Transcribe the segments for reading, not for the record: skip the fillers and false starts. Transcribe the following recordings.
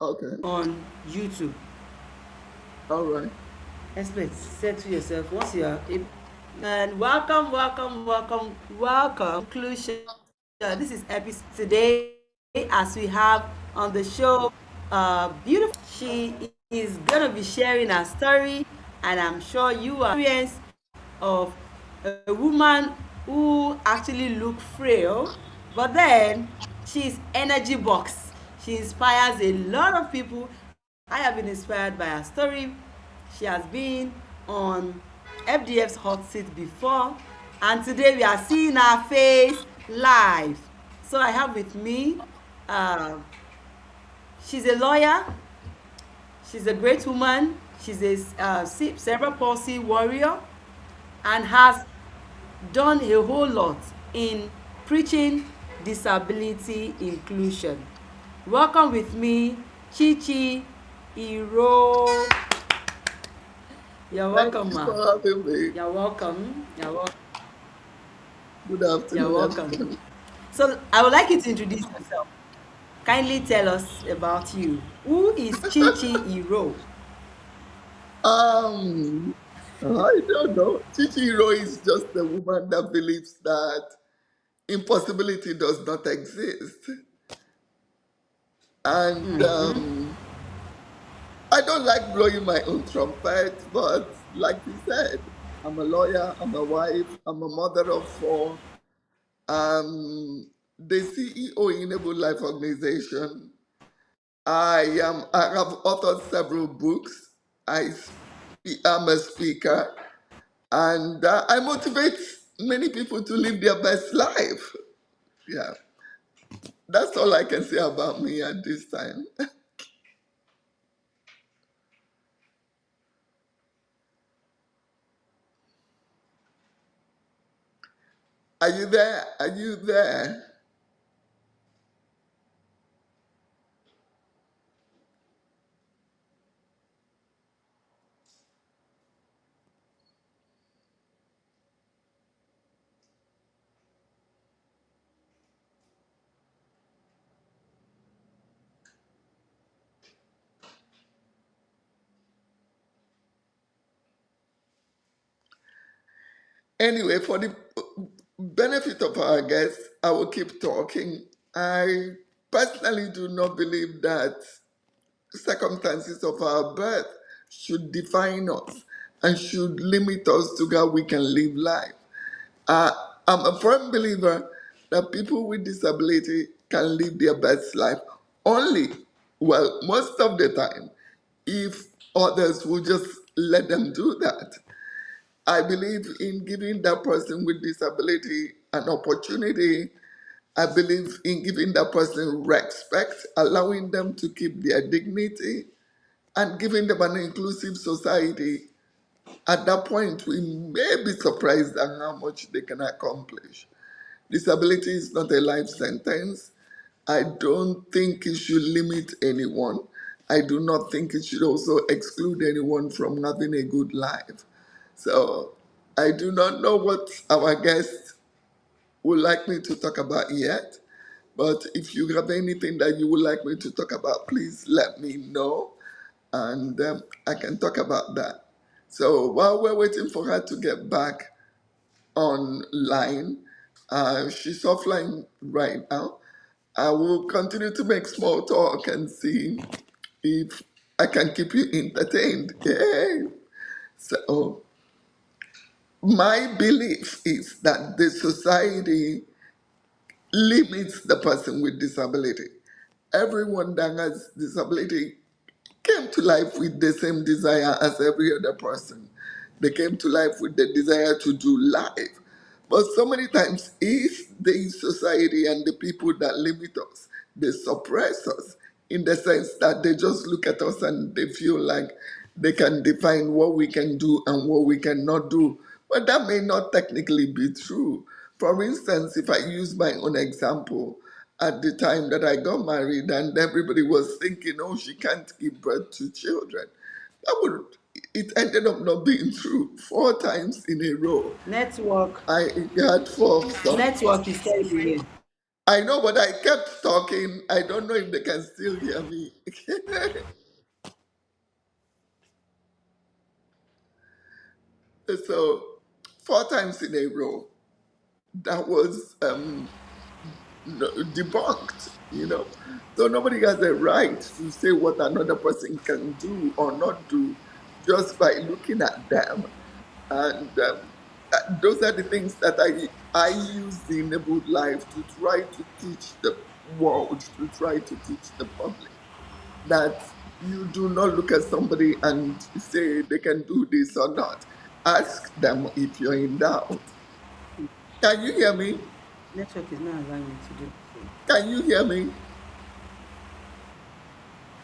Okay. on YouTube. All right. Expect, say to yourself, once you are able, and welcome, welcome, welcome, welcome. Conclusion. This is episode today, as we have on the show, beautiful. She is gonna be sharing her story, and I'm sure you are experience of a woman who actually look frail, but then she's energy box. She inspires a lot of people. I have been inspired by her story. She has been on FDF's hot seat before, and today we are seeing her face live. So I have with me, uh, she's a lawyer, she's a great woman, she's a cerebral palsy warrior, and has done a whole lot in preaching disability inclusion. Welcome with me, Chichi Iro. You're Thank welcome, you ma. for having me. You're welcome. You're welcome. Good You're afternoon, welcome. everyone. So I would like you to introduce yourself. Kindly tell us about you. Who is Chichi Iro? Um, I don't know. Chichiro is just a woman that believes that impossibility does not exist. And I don't like blowing my own trumpet, but like you said, I'm a lawyer, I'm a wife, I'm a mother of four. The CEO in Enable Life Organization. I have authored several books. Am a speaker, and I motivate many people to live their best life. Yeah, that's all I can say about me at this time. Are you there? Are you there? Anyway, for the benefit of our guests, I will keep talking. I personally do not believe that circumstances of our birth should define us and should limit us to how we can live life. Uh, I'm a firm believer that people with disability can live their best life only, well, most of the time, if others will just let them do that. I believe in giving that person with disability an opportunity. I believe in giving that person respect, allowing them to keep their dignity, and giving them an inclusive society. At that point, we may be surprised at how much they can accomplish. Disability is not a life sentence. I don't think it should limit anyone. I do not think it should also exclude anyone from having a good life. So I do not know what our guest would like me to talk about yet. But if you have anything that you would like me to talk about, please let me know and I can talk about that. So while we're waiting for her to get back online, she's offline right now. I will continue to make small talk and see if I can keep you entertained. Yay. So my belief is that the society limits the person with disability. Everyone that has disability came to life with the same desire as every other person. They came to life with the desire to do life. But so many times, if the society and the people that limit us, they suppress us in the sense that they just look at us and they feel like they can define what we can do and what we cannot do. But that may not technically be true. For instance, if I use my own example, at the time that I got married and everybody was thinking, oh, she can't give birth to children. That would it ended up not being true. 4 times in a row, Network. I had 4 sons. Network is terrible here. I know, but I kept talking. I don't know if they can still hear me. So, 4 times in a row, that was debunked, you know. So nobody has a right to say what another person can do or not do just by looking at them. And those are the things that I use the enabled life to try to teach the world, to try to teach the public that you do not look at somebody and say they can do this or not. Ask them if you're in doubt. Can you hear me? Network is not allowing me to do so. Can you hear me?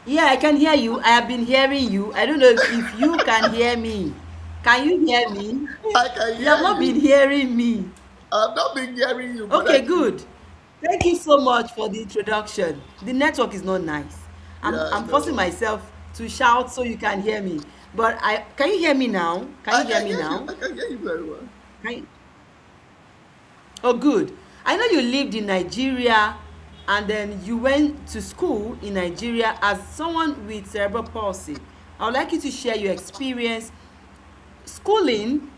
Yeah, I can hear you. I have been hearing you. I don't know if you can hear me. Can you hear me? I can You have hear not been you. hearing me. I've not been hearing you, but I Okay, can. good. Thank you so much for the introduction. The network is not nice. Yeah, I I'm forcing know. myself to shout so you can hear me. But I can you hear me now? Can I you hear can me hear you. now? I can hear you very well. Can you, oh, good. I know you lived in Nigeria and then you went to school in Nigeria as someone with cerebral palsy. I would like you to share your experience schooling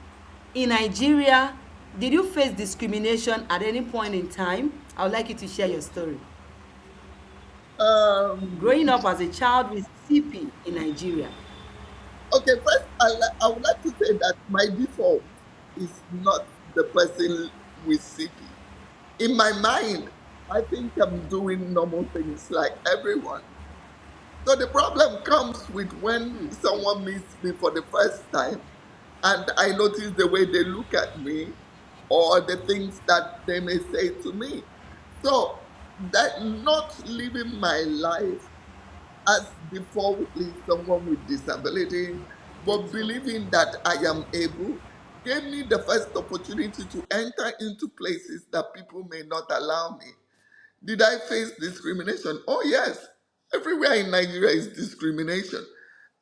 in Nigeria. Did you face discrimination at any point in time? I would like you to share your story. Um, Growing up as a child with CP in Nigeria. okay, first, I would like to say that my default is not the person with CP. In my mind, I think I'm doing normal things like everyone. So the problem comes with when someone meets me for the first time and I notice the way they look at me or the things that they may say to me. So that not living my life as defaultly someone with disability, but believing that I am able, gave me the first opportunity to enter into places that people may not allow me. Did I face discrimination? Oh, yes. Everywhere in Nigeria is discrimination.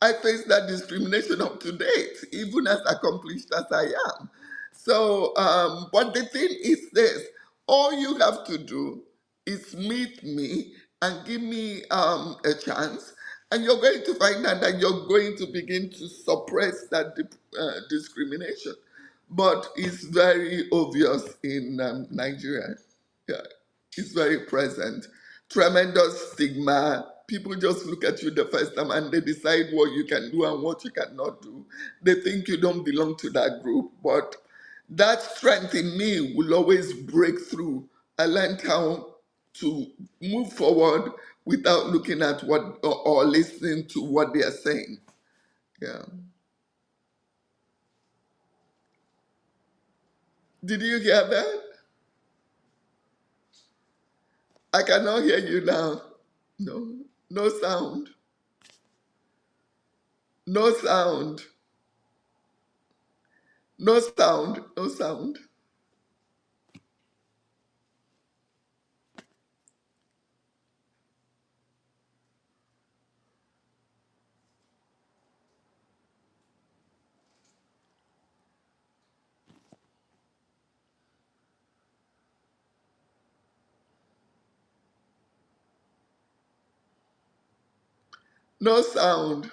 I face that discrimination up to date, even as accomplished as I am. So, but the thing is this, all you have to do is meet me and give me a chance, and you're going to find out that you're going to begin to suppress that discrimination. But it's very obvious in Nigeria. Yeah, it's very present. Tremendous stigma. People just look at you the first time and they decide what you can do and what you cannot do. They think you don't belong to that group, but that strength in me will always break through. I learned how to move forward without looking at what or listening to what they are saying. Yeah. Did you hear that? I cannot hear you now. No, no sound. No sound. No sound. No sound. No sound.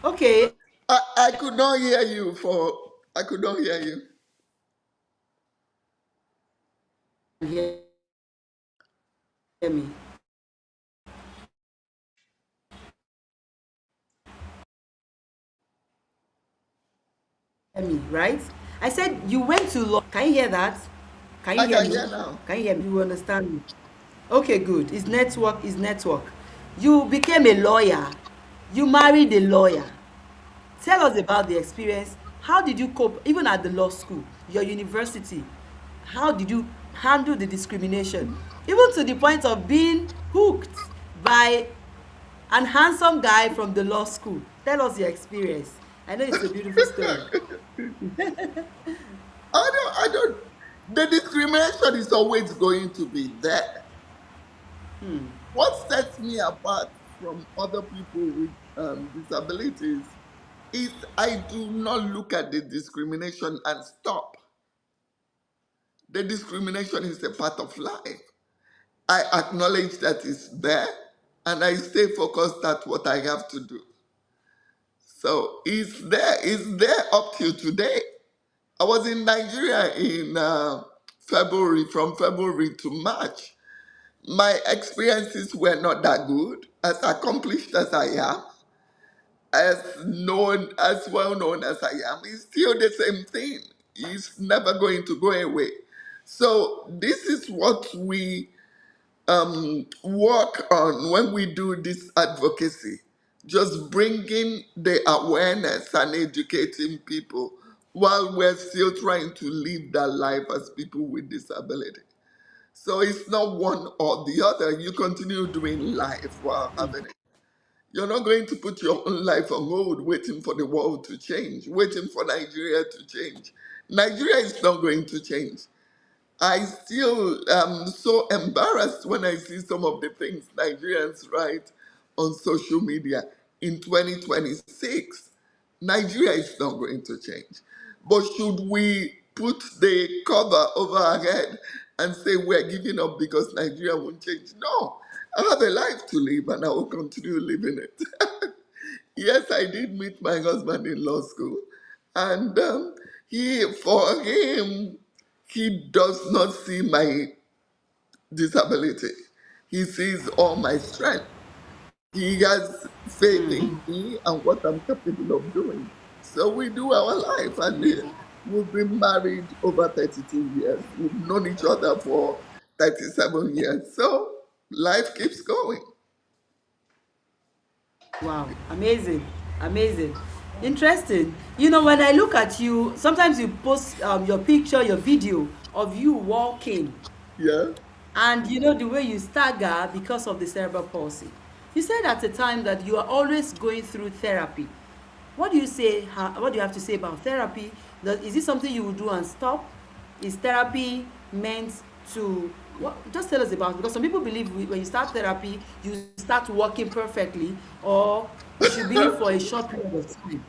Okay, I could not hear you for. I could not hear you. hear me. Hear me, right? I said you went to law. Can you hear that? Can you I hear can me? hear now. Can you hear me? You understand me? Okay, good. It's network, it's network. You became a lawyer. You married a lawyer. Tell us about the experience. How did you cope, even at the law school, your university? How did you handle the discrimination? Even to the point of being hooked by an handsome guy from the law school. Tell us your experience. I know it's a beautiful story. I don't, the discrimination is always going to be there. What sets me apart from other people with disabilities is I do not look at the discrimination and stop. The discrimination is a part of life. I acknowledge that it's there and I stay focused at what I have to do. So it's there up till today. I was in Nigeria in February, from February to March. My experiences were not that good. As accomplished as I am, as well known as I am, it's still the same thing. It's never going to go away. So this is what we work on when we do this advocacy, just bringing the awareness and educating people while we're still trying to live that life as people with disability. So it's not one or the other. You continue doing life while having it. You're not going to put your own life on hold waiting for the world to change, waiting for Nigeria to change. Nigeria is not going to change. I still am so embarrassed when I see some of the things Nigerians write on social media. In 2026, Nigeria is not going to change. But should we put the cover over our head and say we're giving up because Nigeria won't change? No. I have a life to live and I will continue living it. Yes, I did meet my husband in law school, and for him, he does not see my disability. He sees all my strength. He has faith in me and what I'm capable of doing. So we do our life, and we've been married over 32 years. We've known each other for 37 years. So life keeps going. Wow, amazing, amazing, interesting. When I look at you, sometimes you post your picture, your video of you walking, Yeah. and the way you stagger because of the cerebral palsy. You said at the time that you are always going through therapy. What do you say? What do you have to say about therapy? Is it something you will do and stop? Is therapy meant to just tell us about it, because some people believe when you start therapy you start working perfectly, or it should be for a short period of time.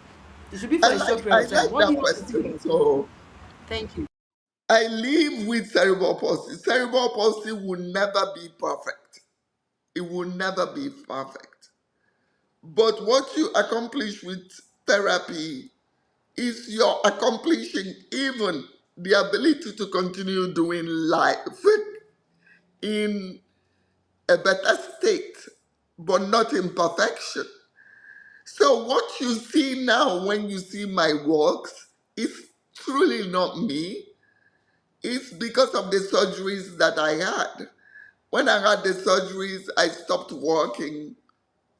It should be for a short period I of time. like What do that you have to say question. about it? So Thank you. I live with cerebral palsy. Cerebral palsy will never be perfect. It will never be perfect. But what you accomplish with therapy is you're accomplishing even the ability to continue doing life in a better state, but not in perfection. So what you see now when you see my works is truly not me. It's because of the surgeries that I had. When I had the surgeries, I stopped working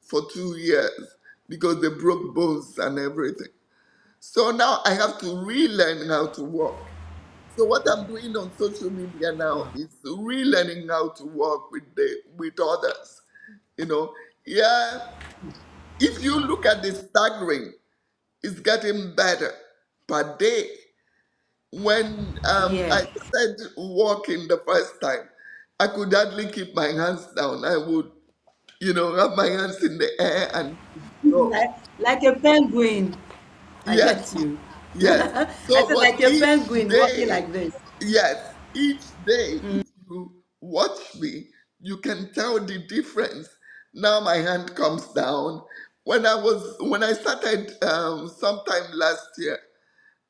for 2 years because they broke bones and everything. So now I have to relearn how to work. So what I'm doing on social media now Wow. is relearning how to work with others. You know, yeah. If you Wow. look at the staggering, it's getting better per day. When I Yes. started walking the first time, I could hardly keep my hands down. I would, have my hands in the air and go. like a penguin. I Yes, get you. yes. I So, said but like a penguin walking like this. yes, each day, if you watch me, you can tell the difference. Now my hand comes down. When I started sometime last year,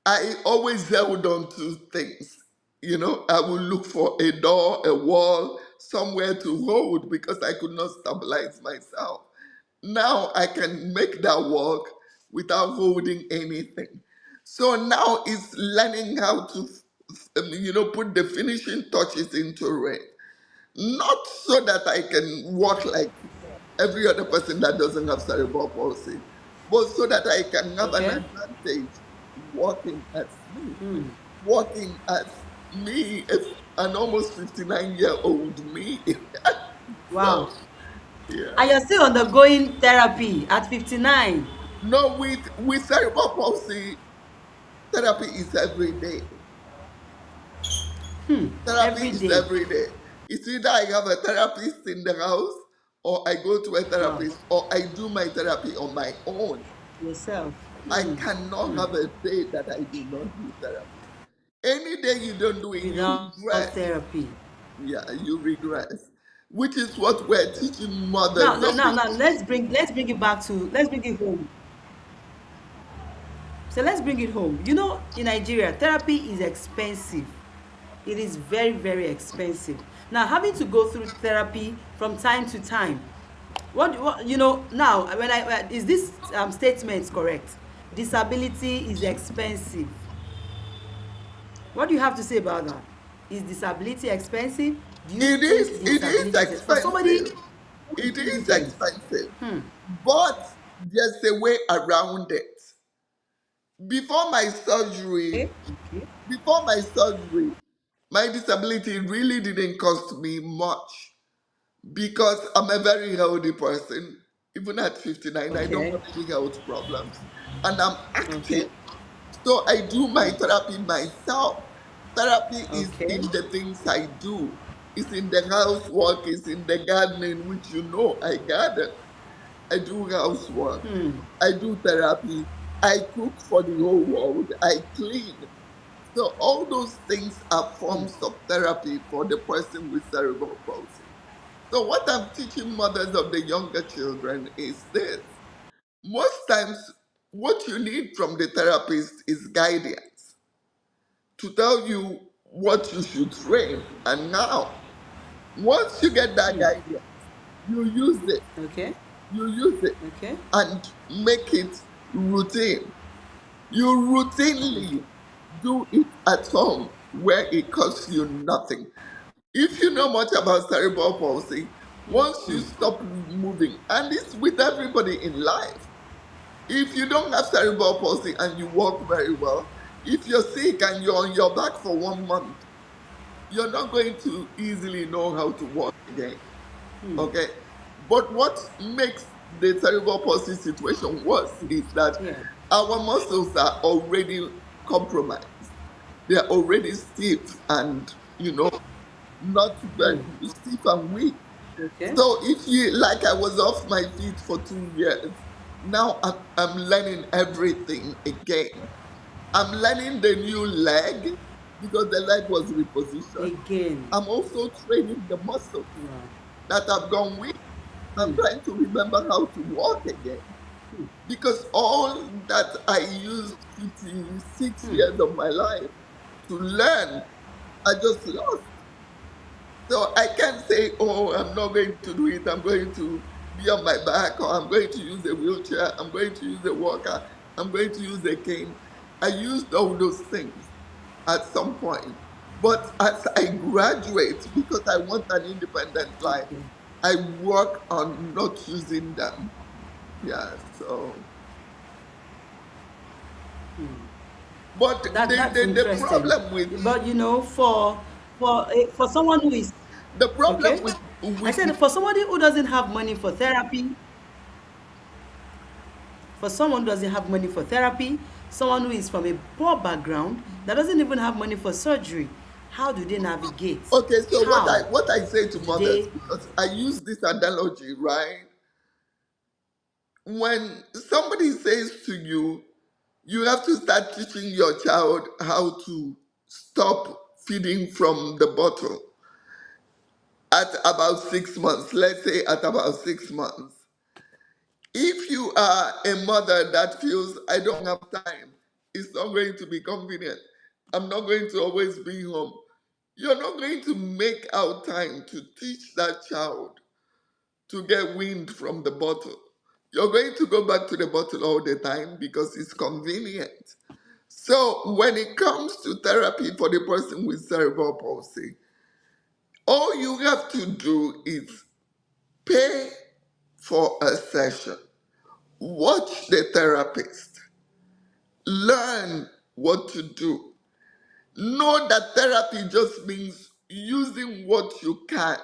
I always held on to things. I would look for a door, a wall, somewhere to hold because I could not stabilize myself. Now I can make that work without holding anything. So now it's learning how to, put the finishing touches into it. Not so that I can walk like every other person that doesn't have cerebral palsy, but so that I can have an Okay. advantage walking as me. Walking as me, an almost 59-year-old me. Wow. So, yeah. And you're still undergoing therapy at 59. No, with cerebral palsy, therapy is every day. Therapy Every is day. every day. It's either I have a therapist in the house, or I go to a Wow. therapist, or I do my therapy on my own. Yourself. I cannot have a day that I do not do therapy. Any day you don't do it, you Without regress. therapy. Yeah, you regress. Which is what we're teaching Now, mothers now, of now, the. now let's bring it back to let's bring it home. So let's bring it home. You know, in Nigeria, therapy is expensive. It is very, very expensive. Now, having to go through therapy from time to time. What you know now? When is this statement correct? Disability is expensive. What do you have to say about that? Is disability expensive? Do you think It is disability is for somebody expensive. who is It is indigent? expensive. But there's a way around it. Before my surgery, Okay. Okay. before my surgery, my disability really didn't cost me much because I'm a very healthy person. Even at 59, I don't Okay. have any health problems. And I'm Okay. active. So I do my therapy myself. Therapy is Okay. in the things I do. It's in the housework, it's in the gardening, which you know I garden. I do housework. I do therapy. I cook for the whole world. I clean. So all those things are forms of therapy for the person with cerebral palsy. So what I'm teaching mothers of the younger children is this. Most times what you need from the therapist is guidance to tell you what you should train. And now, once you get that guidance, you use it. Okay. You use it Okay. and make it routine. You routinely do it at home where it costs you nothing. If you know much about cerebral palsy, once you stop moving, and it's with everybody in life, if you don't have cerebral palsy and you walk very well, if you're sick and you're on your back for 1 month, you're not going to easily know how to walk again. Okay? But what makes the cerebral palsy situation worse is that Yeah. our muscles are already compromised. They're already stiff and, not very stiff and weak. Okay. So if you, like I was off my feet for 2 years, now I'm learning everything again. I'm learning the new leg because the leg was repositioned. Again. I'm also training the muscles Wow. that have gone weak. I'm trying to remember how to walk again because all that I used 56 years of my life to learn, I just lost. So I can't say, oh, I'm not going to do it. I'm going to be on my back, or I'm going to use a wheelchair. I'm going to use a walker. I'm going to use a cane. I used all those things at some point. But as I graduate, because I want an independent life, Okay. I work on not using them. Yeah, so. But That's the interesting. problem with But you know, for someone who is the okay, problem I with said for somebody who doesn't have money for therapy, for someone who doesn't have money for therapy, someone who is from a poor background that doesn't even have money for surgery, how do they navigate? Okay, so How what I say to do mothers, they? because I use this analogy, right? When somebody says to you, you have to start teaching your child how to stop feeding from the bottle at about 6 months. Let's say at about 6 months. If you are a mother that feels I don't have time, it's not going to be convenient. I'm not going to always be home. You're not going to make out time to teach that child to get wind from the bottle. You're going to go back to the bottle all the time because it's convenient. So when it comes to therapy for the person with cerebral palsy, all you have to do is pay for a session, watch the therapist, learn what to do. Know that therapy just means using what you can.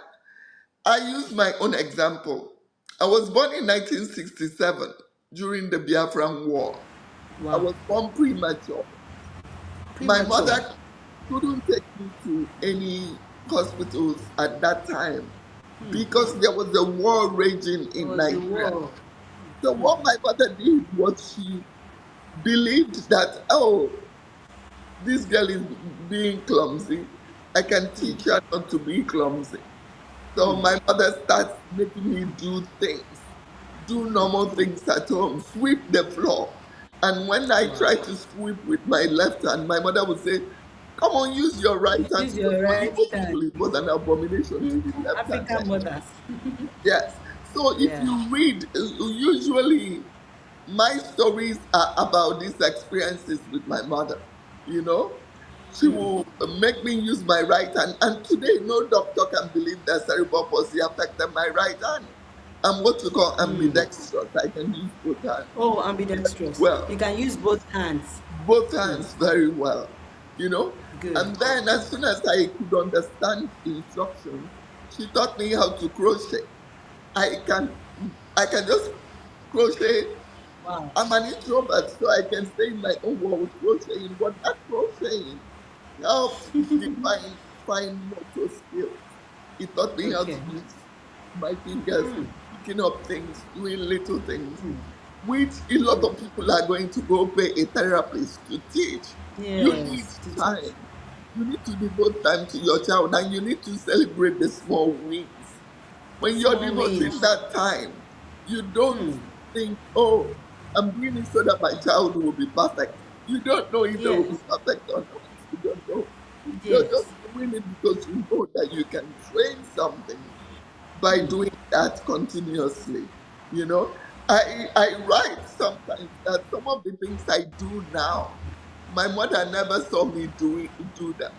I use my own example. I was born in 1967. during the Biafran War. I Wow. was born premature. My Premature. mother couldn't take me to any hospitals at that time because there was a war raging It in was the Nigeria. war. So what my mother did was she believed that, oh, this girl is being clumsy. I can teach her not to be clumsy. So my mother starts making me do things, do normal things at home, sweep the floor. And when I Wow. try to sweep with my left hand, my mother would say, come on, use your right hand, Use because your for right Igbo hand. people, it was an abomination to be African left-handed. mothers. Yes. So if Yeah. you read, usually my stories are about these experiences with my mother. You know, she will make me use my right hand. And today, no doctor can believe that cerebral palsy affected my right hand. I'm what we call ambidextrous. I can use both hands Oh, very ambidextrous. You well, can use both hands. both hands very well. You know, Good. and then as soon as I could understand instructions, she taught me how to crochet. I can, I can just crochet. Wow. I'm an introvert, so I can stay in my own world crocheting, but that crocheting helped define fine motor skills. It taught me how to Okay. use my fingers, picking up things, doing little things, which a lot of people are going to go pay a therapist to teach. You need Yes. To teach. time. You need to devote time to your child, and you need to celebrate the small wins. When you're Small devoting wins. that time, you don't think, oh, I'm doing it so that my child will be perfect. You don't know if they will be Yes. perfect or not. You don't know. You're just Yes. doing it because you know that you can train something by doing that continuously. You know, I write sometimes that some of the things I do now, my mother never saw me do them.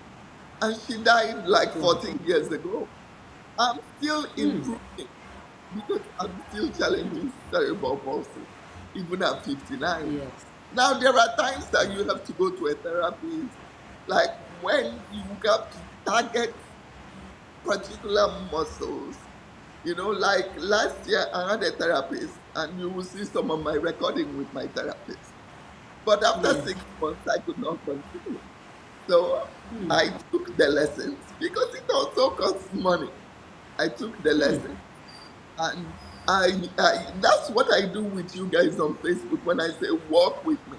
And she died like Wow. 14 years ago. I'm still improving because I'm still challenging cerebral palsy, even at 59. Yes. Now, there are times that you have to go to a therapist, like when you have to target particular muscles. You know, like last year, I had a therapist, and you will see some of my recording with my therapist. But after Yes. 6 months, I could not continue. So I took the lessons because it also costs money. I took the lessons. And that's what I do with you guys on Facebook when I say walk with me.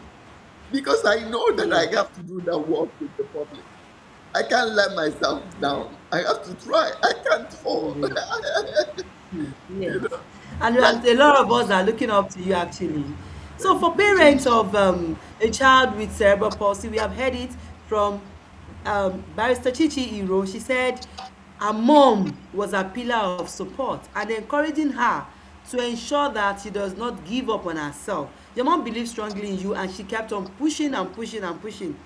Because I know that Yes. I have to do that walk with the public. I can't let myself down. I have to try. I can't fall. Indeed. you Yes. know, like And a lot of us are looking up to you actually. So thank for you. parents of a child with cerebral palsy, we have heard it from Barrister Chichi Iro. She said her mom was a pillar of support and encouraging her to ensure that she does not give up on herself. Your mom believed strongly in you and she kept on pushing and pushing and pushing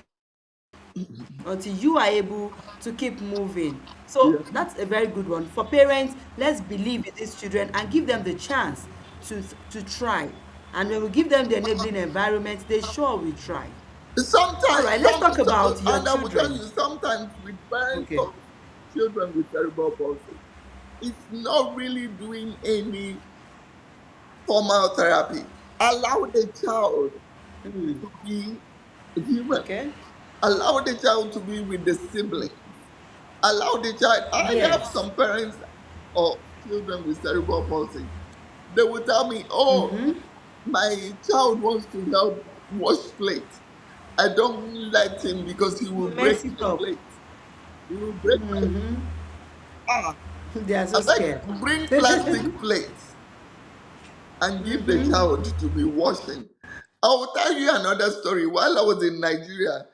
until you are able to keep moving. So Yeah. that's a very good one. For parents, let's believe in these children and give them the chance to try. And when we give them the enabling environment, they sure will try. All Sometimes, right, let's talk about your and I will tell children. you, sometimes with parents Okay. of children with cerebral palsy, it's not really doing any formal therapy. Allow the child to be human. Okay. Allow the child to be with the siblings. Allow the child. I have Yes. some parents of children with cerebral palsy. They will tell me, oh, my child wants to help wash plates. I don't let him because he will You break mess it my up. plate. He will break my plate. Ah, They are so I scared. beg, bring plastic plates and give the child to be washing. I will tell you another story. While I was in Nigeria,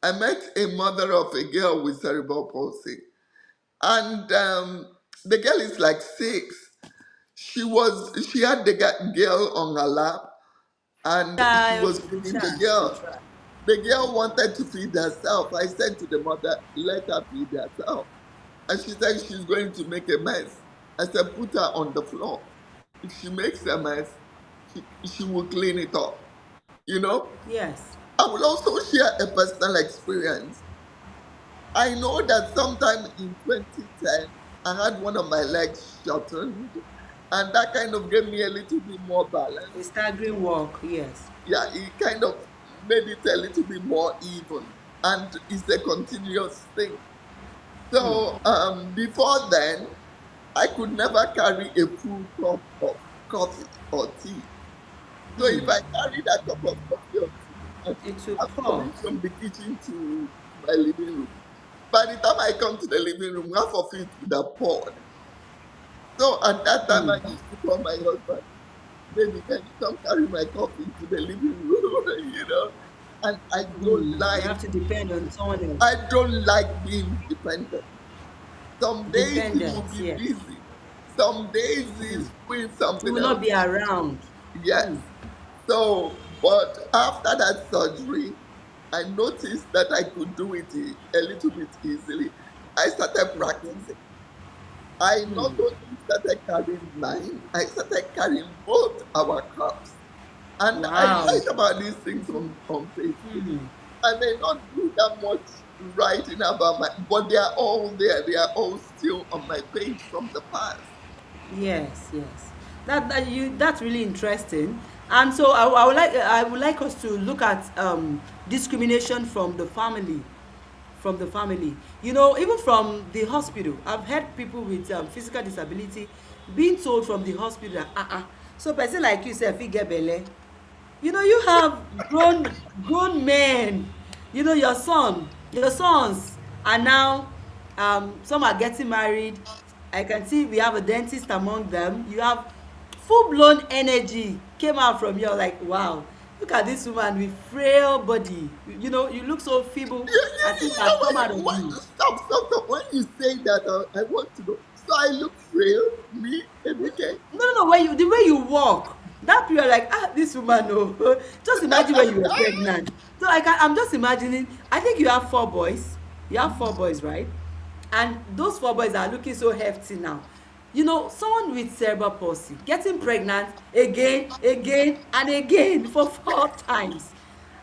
I met a mother of a girl with cerebral palsy. And the girl is like 6. She had the girl on her lap, and she Child was the feeding the chance to girl. try. The girl wanted to feed herself. I said to the mother, let her feed herself. And she said she's going to make a mess. I said, put her on the floor. If she makes a mess, she will clean it up. You know? Yes. I will also share a personal experience. I know that sometime in 2010, I had one of my legs shortened, And that kind of gave me a little bit more balance. A staggering walk, yes. Yeah, it kind of made it a little bit more even. And it's a continuous thing. So before then, I could never carry a full cup of coffee or tea. So if I carry that cup of coffee or tea, It will I'm pour. coming from the kitchen to my living room. By the time I come to the living room, half of it would have poured. So at that time, I used to call my husband, baby, can you come carry my coffee to the living room? And You have to depend on someone else. I don't like being dependent. Some days he will Dependence, be yes. busy. Some days he's doing You something will else. not be around. Yes. So, but after that surgery, I noticed that I could do it a little bit easily. I started Okay. practicing. I not only started carrying mine, I started carrying both our cups. And I Wow. write about these things on Facebook. I may not do that much writing about my, but they are all there. They are all still on my page from the past. Yes, yes. That's really interesting. And so I would like us to look at discrimination from the family, from the family. You know, even from the hospital. I've heard people with physical disability being told from the hospital that so person like you say fit get belle. You know, you have grown men. You know, your sons are now some are getting married. I can see we have a dentist among them. You have full blown energy came out from you. Like, wow, look at this woman with frail body. You know, you look so feeble, as if has come out of you. Stop. When you say that, I want to know. So I look frail, me, Enrique. No, when you the way you walk, that period, like, this woman, oh. Just imagine when you were pregnant. So I'm just imagining. I think you have 4 boys. You have 4 boys, right? And those 4 boys are looking so hefty now. You know, someone with cerebral palsy getting pregnant again and again for 4 times.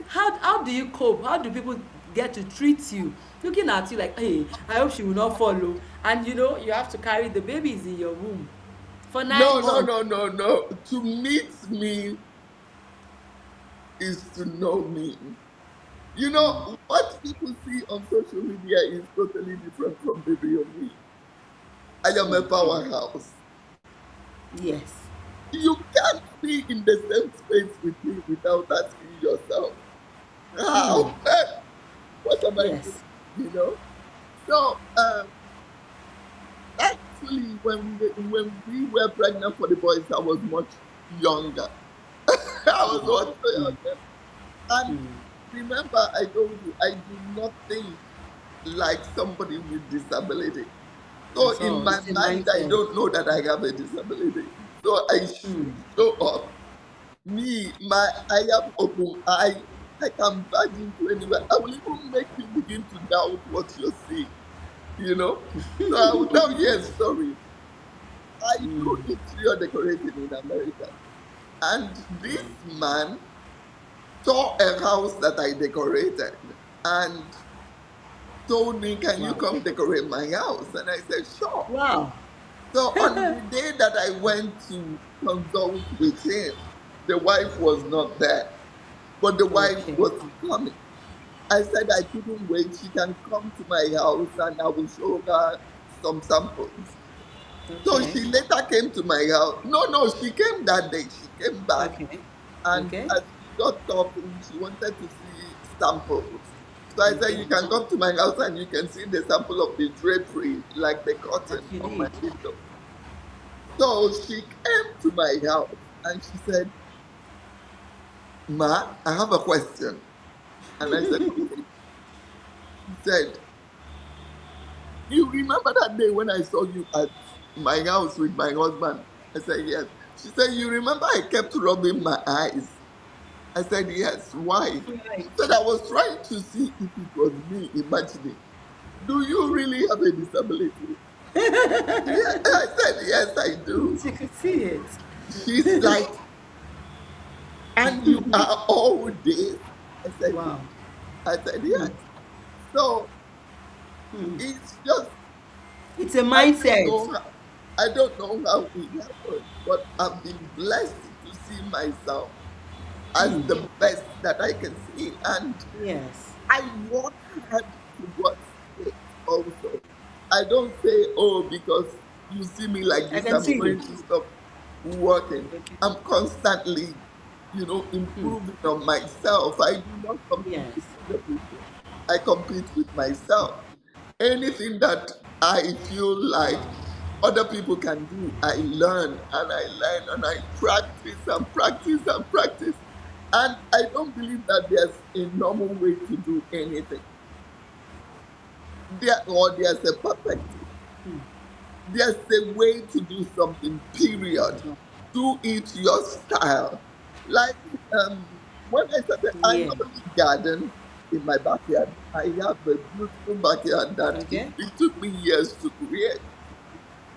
How do you cope? How do people get to treat you, looking at you like, hey, I hope she will not follow, and you know you have to carry the babies in your womb for No, nine no, months. no, no, no. To meet me is to know me. You know, what people see on social media is totally different from the real me. I am a powerhouse. Yes. You can't be in the same space with me without asking yourself, how? What am I doing? Yes. You know? So, actually, when we were pregnant for the boys, I was much younger. I was much younger. And remember, I told you, I do not think like somebody with disability. So At in all, my it's a mind, I mindset. don't know that I have a disability. So I show up. Me, I am open. I can barge into anywhere. I will even make you begin to doubt what you're seeing. You know? So I will tell you a story. I do interior decorating in America. And this man saw a house that I decorated and told me, can you Wow. come decorate my house? And I said, sure. Wow. So on the day that I went to consult with him, the wife was not there, but the wife Okay. was coming. I said I couldn't wait. She can come to my house and I will show her some samples. So Okay. she later came to my house. No, she came that day. She came back, Okay. and Okay. as we got talking, she wanted to see samples. So I said, Okay. you can come to my house and you can see the sample of the drapery, like the That curtain you on my did. window. So she came to my house and she said, Ma, I have a question. And I said, okay. She said, you remember that day when I saw you at my house with my husband? I said, yes. She said, you remember I kept rubbing my eyes? I said, yes. Why? She Right. said, I was trying to see if it was me imagining. Do you really have a disability? Yeah, I said, yes, I do. She could see it. She's like, and you are all this? I said, yes. Wow. I said, yes. So it's just, It's a I don't mindset. know how. I don't know how it happened, but I've been blessed to see myself as the best that I can see. And Yes, I work hard towards it also. I don't say, oh, because you see me like I this, can I'm see you. going to stop working. Okay. I'm constantly, improving on myself. I do not compete Yes. with other people. I compete with myself. Anything that I feel like Wow. other people can do, I learn and I learn and I practice and practice and practice. And I don't believe that there's a normal way to do anything. There's a perfect way. There's a way to do something, period. Do it your style. Like when I started, I Yeah. normally garden in my backyard. I have a beautiful backyard that Okay. it took me years to create.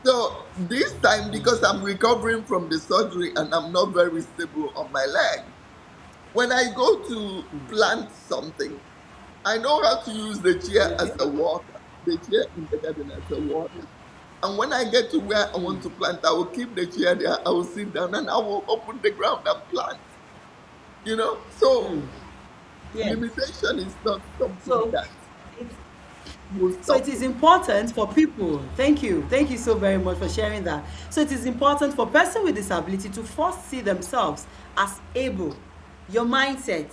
So this time, because I'm recovering from the surgery and I'm not very stable on my leg, when I go to plant something, I know how to use the chair as Okay. a water, the chair in the garden as a water. And when I get to where I want to plant, I will keep the chair there, I will sit down and I will open the ground and plant. So Yes. limitation is not something So that it's will So it stop is me. important for people. Thank you. Thank you so very much for sharing that. So it is important for person with disability to first see themselves as able. Your mindset.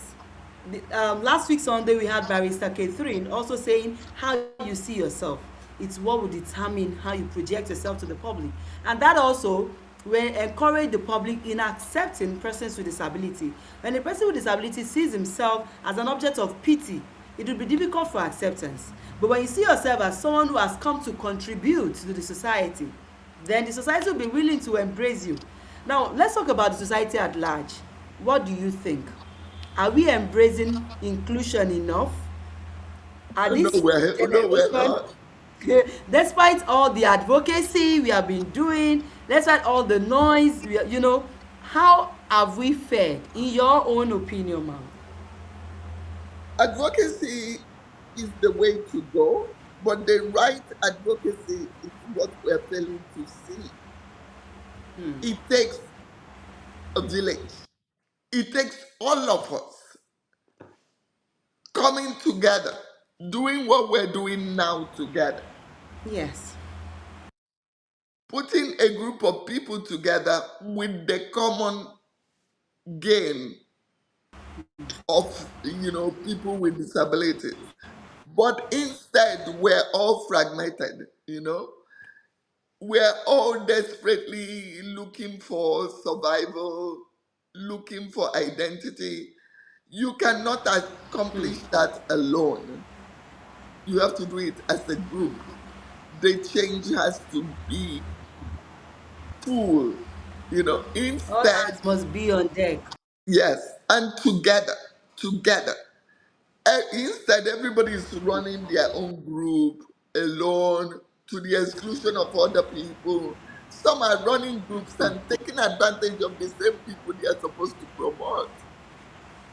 Last week Sunday we had Barrister Catherine also saying how you see yourself. It's what will determine how you project yourself to the public. And that also will encourage the public in accepting persons with disability. When a person with disability sees himself as an object of pity, it will be difficult for acceptance. But when you see yourself as someone who has come to contribute to the society, then the society will be willing to embrace you. Now, let's talk about the society at large. What do you think? Are we embracing inclusion enough? At this No, we're generation, not. despite all the advocacy we have been doing, despite all the noise, how have we fared, in your own opinion, ma'am? Advocacy is the way to go, but the right advocacy is what we're failing to see. It takes a village. It takes all of us coming together, doing what we're doing now together, Yes. putting a group of people together with the common gain of people with disabilities. But instead, we're all fragmented. We're all desperately looking for survival, looking for identity. You cannot accomplish that alone. You have to do it as a group. The change has to be full, All instead, hands must be on deck. yes, and together. Instead, everybody is running their own group alone to the exclusion of other people. Some are running groups and taking advantage of the same people they are supposed to promote.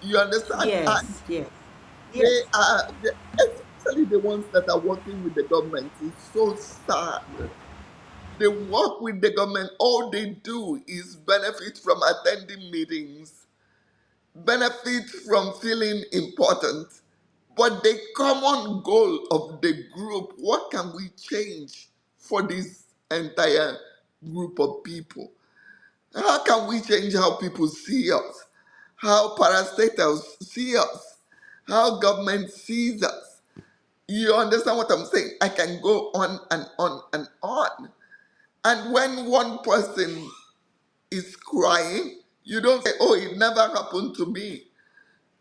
You understand? And Yes, yes, yes. they are, especially the ones that are working with the government, it's so sad. They work with the government, all they do is benefit from attending meetings, benefit from feeling important. But the common goal of the group, what can we change for this entire group of people? How can we change how people see us? How parastatals see us? How government sees us? You understand what I'm saying? I can go on and on and on. And when one person is crying, you don't say, oh, it never happened to me.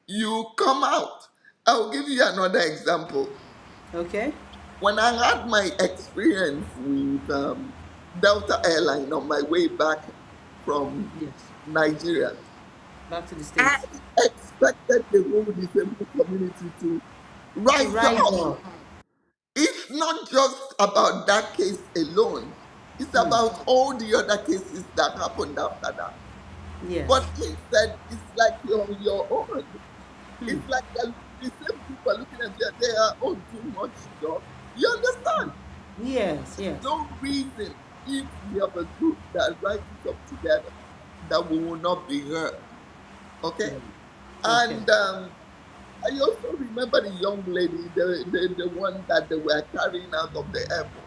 You come out. I'll give you another example. Okay. When I had my experience with Delta Airline on my way back from Yes. Nigeria, Back to the I States. expected the whole disabled community to To rise rise up. up. It's not just about that case alone, it's about all the other cases that happened after that. Yes. But instead, it's like you're on your own. It's like the same people are looking at you and they are, oh, too much job. You understand? Yes, There's yes. no reason. if we have a group that rises up together, that we will not be hurt. Okay? Mm. Okay. And I also remember the young lady, the one that they were carrying out of the airport,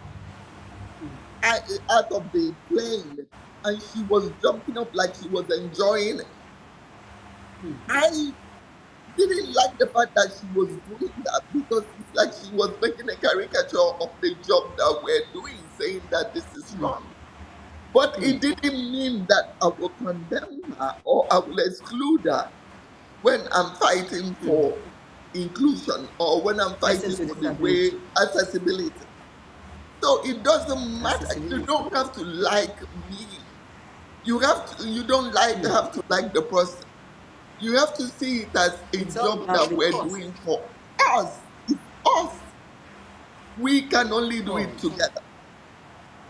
I, out of the plane, and she was jumping up like she was enjoying it. Mm. I didn't like the fact that she was doing that because it's like she was making a caricature of the job that we're doing, saying that this is Mm. wrong. But Mm. it didn't mean that I will condemn her or I will exclude her when I'm fighting Mm. for inclusion or when I'm Persons fighting with for the disability. way accessibility. So it doesn't matter. You Accessibility. don't have to like me. You don't like Mm. have to like the person. You have to see it as a It's all job about that the we're cause. doing for us. It's us. We can only do All it together.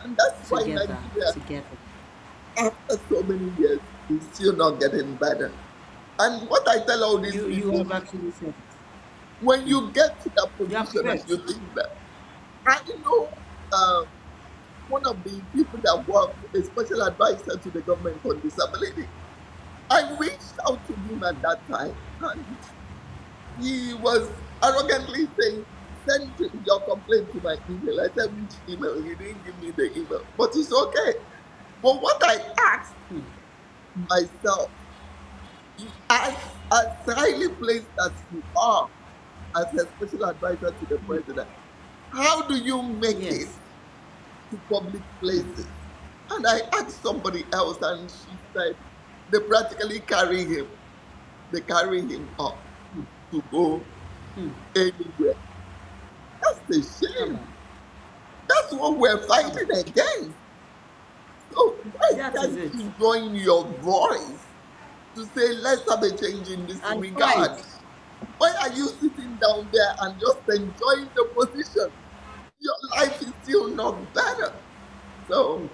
And that's why together. Nigeria, Together. after so many years, is still not getting better. And what I tell all these You people, have actually said it. when Mm. you get to that You are position and correct. you think that, I know um, one of the people that worked, a special advisor to the government on disability. I reached out to him at that time, and he was arrogantly saying, "Send your complaint to my email." I said, "Which email?" He didn't give me the email, but it's okay. But what I asked Mm. myself, as, as highly placed as you are as a special advisor to the president, how do you make it Yes. to public Mm. places? And I asked somebody else, and she said, they practically carry him. They carry him up to go Mm. anywhere. That's a shame. About. That's what we're About. fighting against. So why That is can't it. you join your voice to say, let's have a change in this And regard? fight. Why are you sitting down there and just enjoying the position? Your life is still not better. So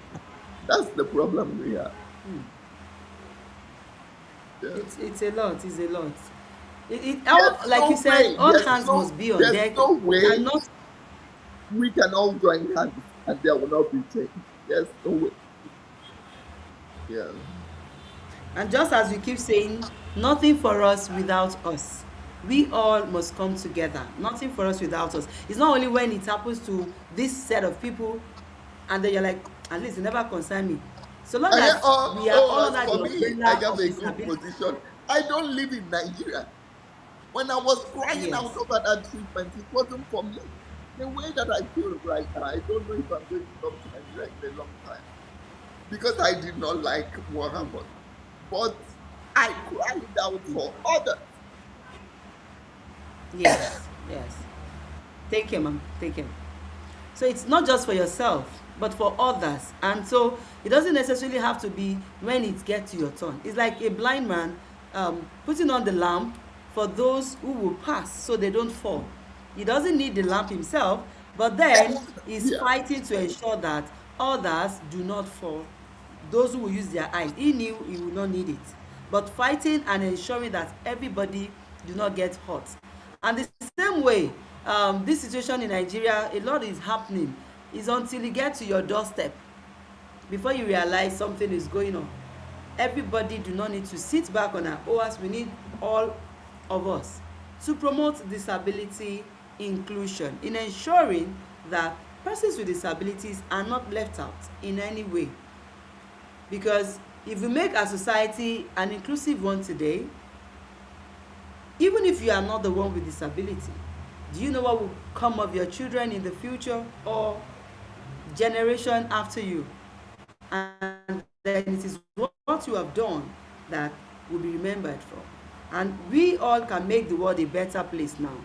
that's the problem we have. Yeah. It's a lot. It's a lot. It all, There's like you no said, way, all hands must be on there's deck. no And way not. we can all join hands and there will not be change. There's no way. Yeah. And just as we keep saying, nothing for us without us. We all must come together. Nothing for us without us. It's not only when it happens to this set of people, and then you're like, at least it never concern me. So long as we are all As under for the me, I umbrella have of a good disability. position. I don't live in Nigeria. When I was crying out Yes. over that treatment, it wasn't for me. The way that I feel right now, I don't know if I'm going to come to Nigeria in a long time because I did not like what happened. But I cried out for others. Yes. Yes. Take him, man. Take him. So it's not just for yourself, but for others. And so it doesn't necessarily have to be when it gets to your turn. It's like a blind man putting on the lamp for those who will pass so they don't fall. He doesn't need the lamp himself, but then he's Yeah. fighting to ensure that others do not fall. Those who will use their eyes. He knew he would not need it. But fighting and ensuring that everybody do not get hurt. And the same way, this situation in Nigeria, a lot is happening. It's until you get to your doorstep before you realize something is going on. Everybody do not need to sit back on our oars. We need all of us to promote disability inclusion in ensuring that persons with disabilities are not left out in any way. Because if we make our society an inclusive one today, even if you are not the one with disability, do you know what will come of your children in the future or generation after you? And then it is what you have done that will be remembered for. And we all can make the world a better place now.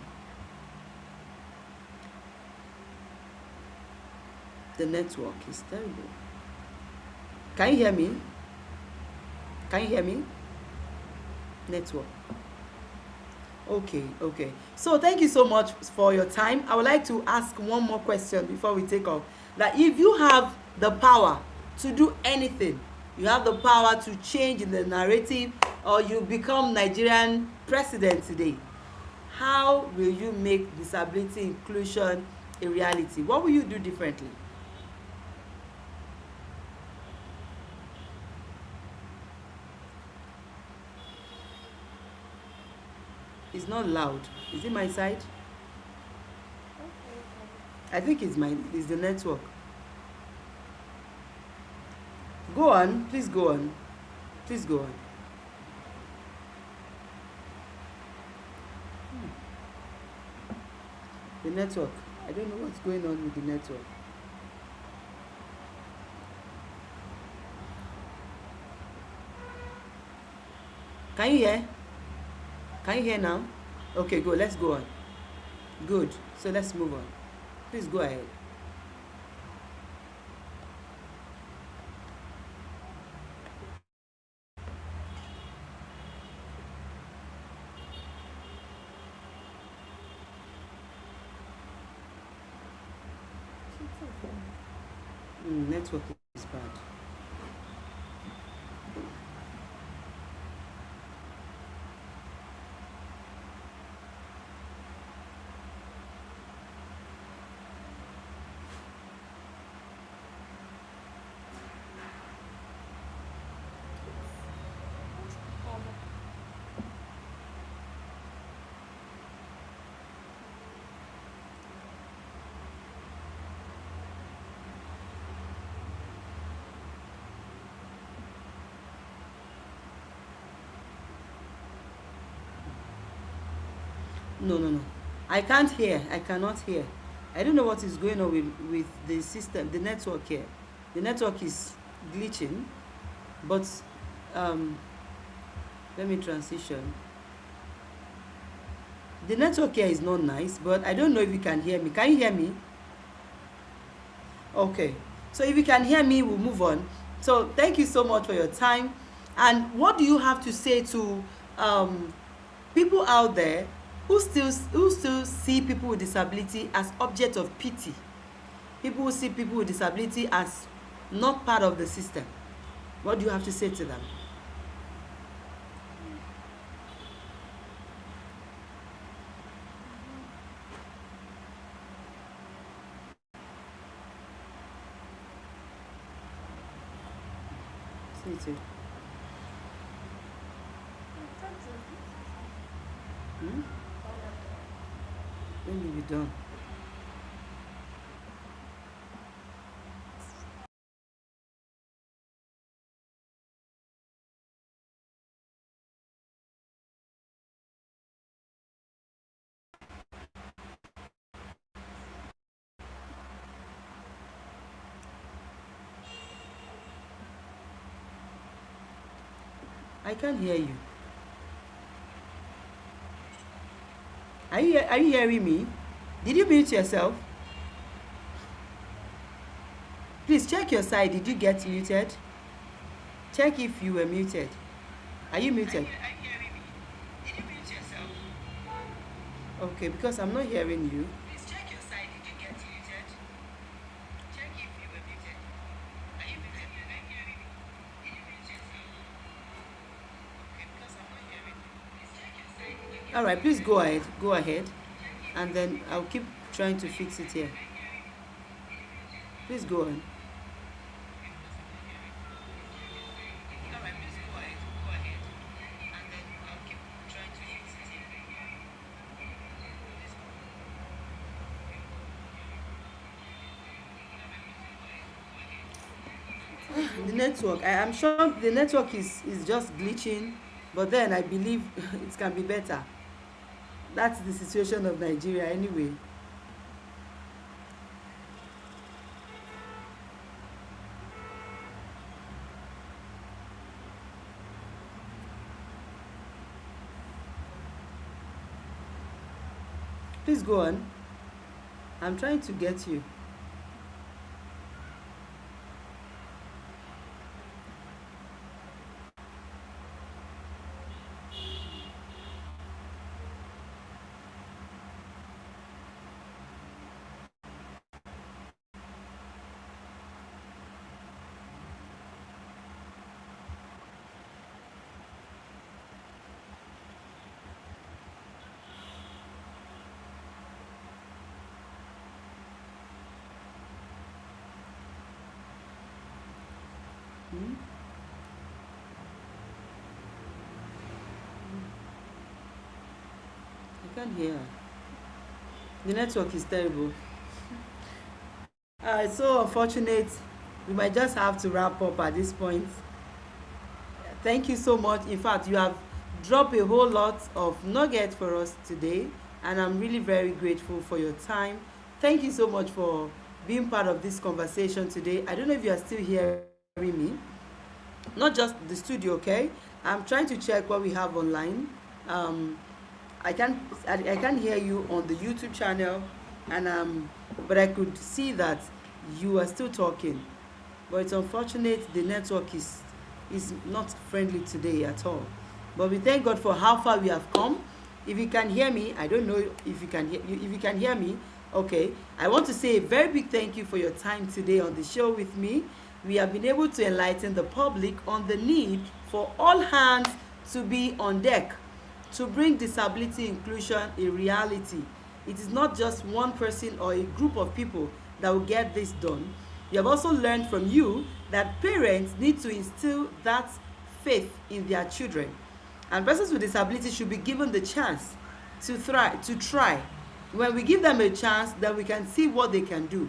The network is terrible. Can you hear me? Can you hear me? Network. Okay, okay. So thank you so much for your time. I would like to ask one more question before we take off. That if you have the power to do anything, you have the power to change the narrative, or you become Nigerian president today, how will you make disability inclusion a reality? What will you do differently? It's not loud. Is it my side? I think it's the network. Go on, please go on. Please go on. The network. I don't know what's going on with the network. Can you hear? Can you hear now? Okay, good. Let's go on. Good. So let's move on. Please go ahead. Network is bad. No, no, no. I can't hear. I cannot hear. I don't know what is going on with the system, the network here. The network is glitching, but um, let me transition. The network here is not nice, but I don't know if you can hear me. Can you hear me? Okay. So if you can hear me, we'll move on. So thank you so much for your time. And what do you have to say to um, people out there who still see people with disability as object of pity? People who see people with disability as not part of the system. What do you have to say to them? Say it. Hmm? When will be done? I can't hear you. Are you hearing me? Did you mute yourself? Please check your side. Did you get muted? Check if you were muted. Are you muted? Are you hearing me? Did you mute yourself? Okay, because I'm not hearing you. Please check your side. Did you get muted? Check if you were muted. Are you muted? Are you hearing me? Did you mute yourself? Okay, because I'm not hearing you. Please check your side. Did you get All right, please go ahead. Go ahead. And then I'll keep trying to fix it here. Please go on. The network, I am sure the network is just glitching, but then I believe it can be better. That's the situation of Nigeria anyway. Please go on. I'm trying to get you. Hmm? can't hear. The network is terrible. It's so unfortunate. We might just have to wrap up at this point. Thank you so much. In fact, you have dropped a whole lot of nuggets for us today, and I'm really very grateful for your time. Thank you so much for being part of this conversation today. I don't know if you are still hearing me. Not just the studio, okay? I'm trying to check what we have online. Um, I can hear you on the YouTube channel, and but I could see that you are still talking. But it's unfortunate the network is not friendly today at all. But we thank God for how far we have come. If you can hear me, I don't know if you can hear if you can hear me. Okay, I want to say a very big thank you for your time today on the show with me. We have been able to enlighten the public on the need for all hands to be on deck to bring disability inclusion a reality. It is not just one person or a group of people that will get this done. We have also learned from you that parents need to instill that faith in their children. And persons with disabilities should be given the chance to try. When we give them a chance, then we can see what they can do.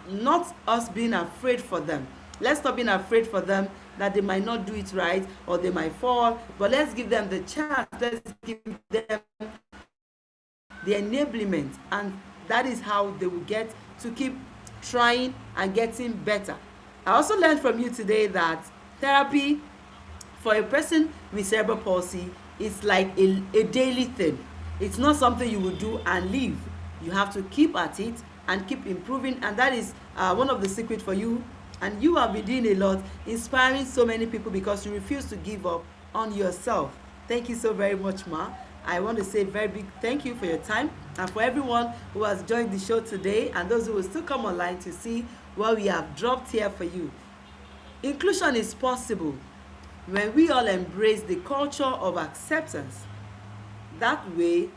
Not us being afraid for them. Let's stop being afraid for them that they might not do it right or they might fall. But let's give them the chance. Let's give them the enablement, and that is how they will get to keep trying and getting better. I also learned from you today that therapy for a person with cerebral palsy is like a daily thing. It's not something you will do and leave. You have to keep at it and keep improving, and that is one of the secrets for you. And you have been doing a lot, inspiring so many people because you refuse to give up on yourself. Thank you so very much, Ma. I want to say a very big thank you for your time, and for everyone who has joined the show today and those who will still come online to see what we have dropped here for you. Inclusion is possible when we all embrace the culture of acceptance. That way,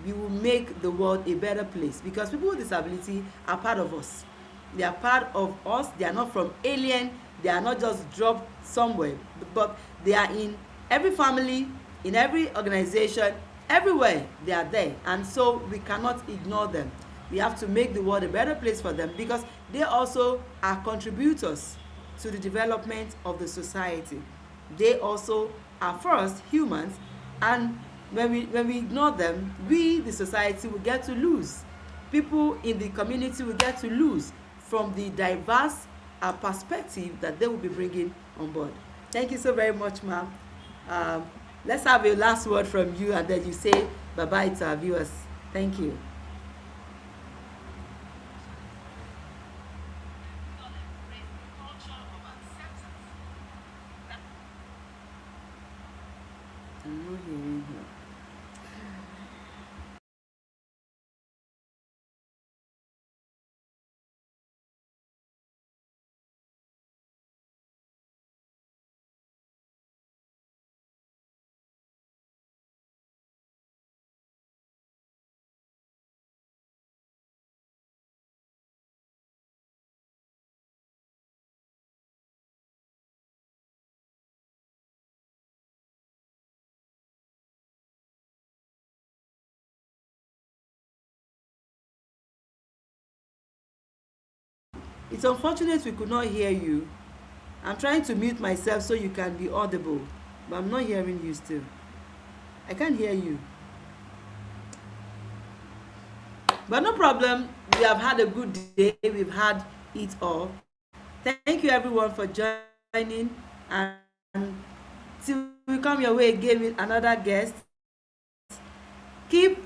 we will make the world a better place, because people with disability are part of us. They are part of us. They are not from alien. They are not just dropped somewhere, but they are in every family, in every organization, everywhere they are there. And so we cannot ignore them. We have to make the world a better place for them, because they also are contributors to the development of the society. They also are first humans, and when we ignore them, we, the society, will get to lose. People in the community will get to lose from the diverse perspective that they will be bringing on board. Thank you so very much, ma'am. Let's have a last word from you, and then you say bye-bye to our viewers. Thank you. I'm not hearing you. It's unfortunate we could not hear you. I'm trying to mute myself so you can be audible, but I'm not hearing you still. I can't hear you. But no problem. We have had a good day. We've had it all. Thank you everyone for joining, and till we come your way again with another guest, keep